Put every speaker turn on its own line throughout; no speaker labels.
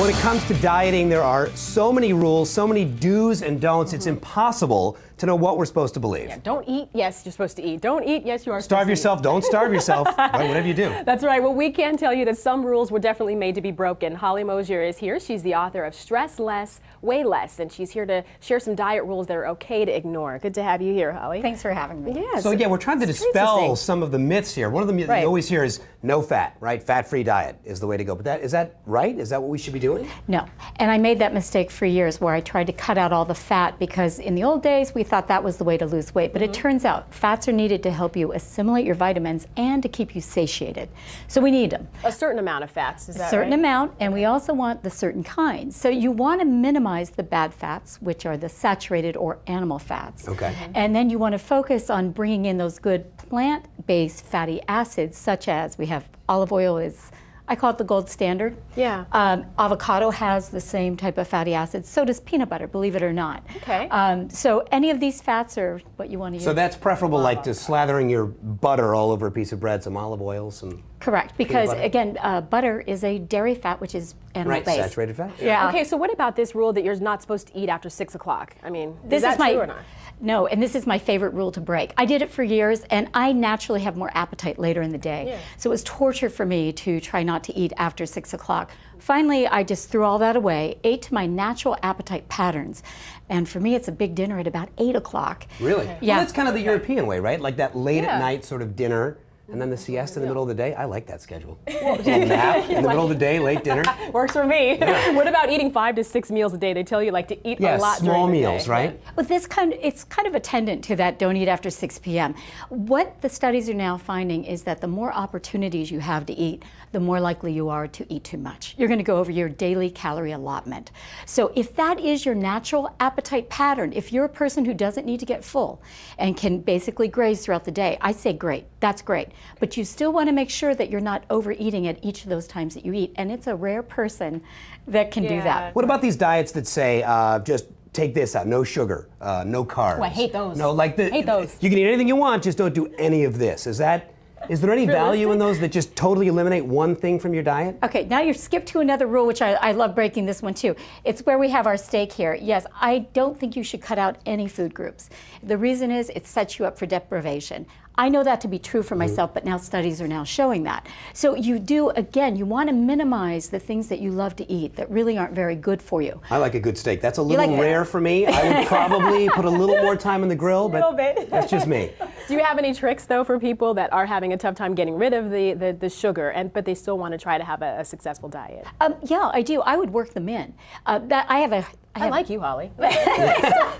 When it comes to dieting, there are so many rules, so many do's and don'ts, it's impossible to know what we're supposed to believe.
Yeah, don't eat, yes, you're supposed to eat. Don't eat, yes, you are
Starve yourself, don't starve yourself, right, whatever you do.
That's right. Well, we can tell you that some rules were definitely made to be broken. Holly Mosier is here. She's the author of Stress Less, Weigh Less, and she's here to share some diet rules that are okay to ignore. Good to have you here, Holly.
Thanks for having me.
Yes.
So yeah, we're trying to dispel some of the myths here. One of them you always hear is no fat, right? Fat-free diet is the way to go. But is that right? Is that what we should be doing?
No. And I made that mistake for years where I tried to cut out all the fat because in the old days we thought that was the way to lose weight. But it turns out fats are needed to help you assimilate your vitamins and to keep you satiated. So we need them.
A certain amount of fats, is that right?
A certain amount, and we also want the certain kinds. So you want to minimize the bad fats, which are the saturated or animal fats.
Okay.
And then you want to focus on bringing in those good plant-based fatty acids, such as we have olive oil is, I call it the gold standard.
Yeah.
Avocado has the same type of fatty acids. So does peanut butter, believe it or not.
Okay.
So any of these fats are what you want to use.
So that's preferable like to slathering your butter all over a piece of bread, some olive oil, some...
Correct, because again, butter is a dairy fat, which is animal-based.
Right, saturated fat.
Yeah.
Okay, so what about this rule that you're not supposed to eat after 6 o'clock? I mean, is that true or not?
No, and this is my favorite rule to break. I did it for years, and I naturally have more appetite later in the day. Yeah. So it was torture for me to try not to eat after 6 o'clock. Finally, I just threw all that away, ate to my natural appetite patterns. And for me, it's a big dinner at about 8 o'clock.
Really?
Yeah.
Well, that's kind of the European way, right? Like that late at night sort of dinner. And then the siesta in the middle of the day. I like that schedule. Nap in the middle of the day, late dinner.
Works for me. Yeah. What about eating 5 to 6 meals a day? They tell you like to eat a lot
small
during the
meals,
day.
right?
But it's kind of attendant to that don't eat after 6 p.m. What the studies are now finding is that the more opportunities you have to eat, the more likely you are to eat too much. You're going to go over your daily calorie allotment. So if that is your natural appetite pattern, if you're a person who doesn't need to get full and can basically graze throughout the day, I say great, that's great. But you still want to make sure that you're not overeating at each of those times that you eat. And it's a rare person that can do that.
What about these diets that say just take this out, no sugar, no carbs?
Oh, I hate those.
No, like
hate those.
You can eat anything you want, just don't do any of this. Is there any value in those that just totally eliminate one thing from your diet?
Okay, now you've skipped to another rule, which I love breaking this one too. It's where we have our steak here. Yes, I don't think you should cut out any food groups. The reason is it sets you up for deprivation. I know that to be true for myself, but now studies are now showing that. So you do, again, you want to minimize the things that you love to eat that really aren't very good for you.
I like a good steak. That's a little rare for me. I would probably put a little more time on the grill, but that's just me.
Do you have any tricks, though, for people that are having a tough time getting rid of the sugar, but they still want to try to have a successful diet?
Yeah, I do. I would work them in.
I like you, Holly.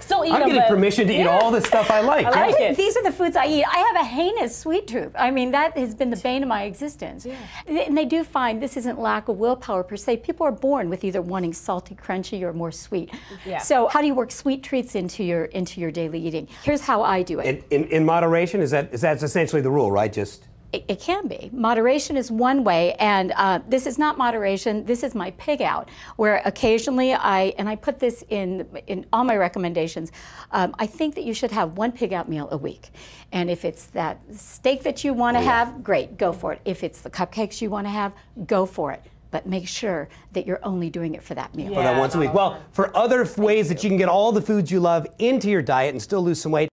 Still eat
I'm getting permission to eat all the stuff I like.
I like it.
These are the foods I eat. I have a heinous sweet tooth. I mean, that has been the bane of my existence. Yeah. And they do find this isn't lack of willpower per se. People are born with either wanting salty, crunchy, or more sweet. Yeah. So how do you work sweet treats into your daily eating? Here's how I do it.
In moderation, is that essentially the rule, right? Just.
It can be. Moderation is one way, and this is not moderation. This is my pig out, where occasionally I put this in all my recommendations. I think that you should have one pig out meal a week. And if it's that steak that you want to have, great, go for it. If it's the cupcakes you want to have, go for it. But make sure that you're only doing it for that meal.
For that once a week. Well, for other ways that you can get all the foods you love into your diet and still lose some weight,